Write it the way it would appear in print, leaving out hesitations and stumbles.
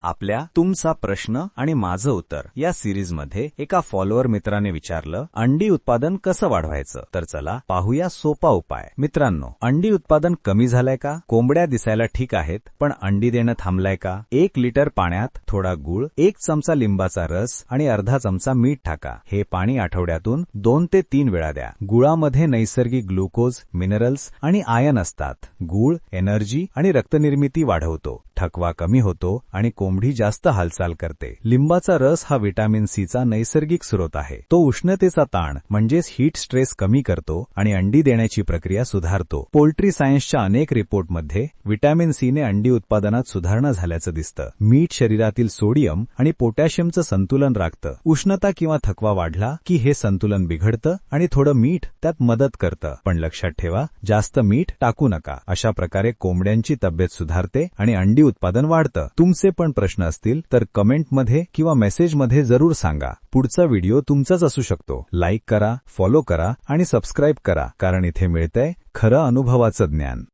आपल्या तुमचा प्रश्न आणि माझं उत्तर या सिरीजमध्ये एका फॉलोअर मित्राने विचारलं, अंडी उत्पादन कसं वाढवायचं? तर चला पाहूया सोपा उपाय. मित्रांनो, अंडी उत्पादन कमी झालंय का? कोंबड्या दिसायला ठीक आहेत, पण अंडी देणं थांबलाय का? 1 लिटर पाण्यात थोडा गूळ, 1 चमचा लिंबाचा रस आणि अर्धा चमचा मीठ टाका. हे पाणी आठवड्यातून 2 ते 3 वेळा द्या. गुळामध्ये नैसर्गिक ग्लुकोज, मिनरल्स आणि आयन असतात. गूळ एनर्जी आणि रक्तनिर्मिती वाढवतो, थकवा कमी होतो आणि कोंबडी जास्त हालचाल करते. लिंबाचा रस हा व्हिटॅमिन सीचा नैसर्गिक स्रोत आहे. तो उष्णतेचा ताण म्हणजेच हीट स्ट्रेस कमी करतो आणि अंडी देण्याची प्रक्रिया सुधारतो. पोल्ट्री सायन्सच्या अनेक रिपोर्टमध्ये व्हिटॅमिन सीने अंडी उत्पादनात सुधारणा झाल्याचं दिसतं. मीठ शरीरातील सोडियम आणि पोटॅशियमचं संतुलन राखतं. उष्णता किंवा थकवा वाढला की हे संतुलन बिघडतं आणि थोडं मीठ त्यात मदत करतं. पण लक्षात ठेवा, जास्त मीठ टाकू नका. अशा प्रकारे कोंबड्यांची तब्येत सुधारते आणि अंडी उत्पादन वाढतं. तुमचे पण प्रश्न असतील तर कमेंटमध्ये किंवा मेसेजमध्ये जरूर सांगा. पुढचा व्हिडिओ तुमचाच असू शकतो. लाईक करा, फॉलो करा आणि सबस्क्राईब करा, कारण इथे मिळतंय खरं अनुभवाचं ज्ञान.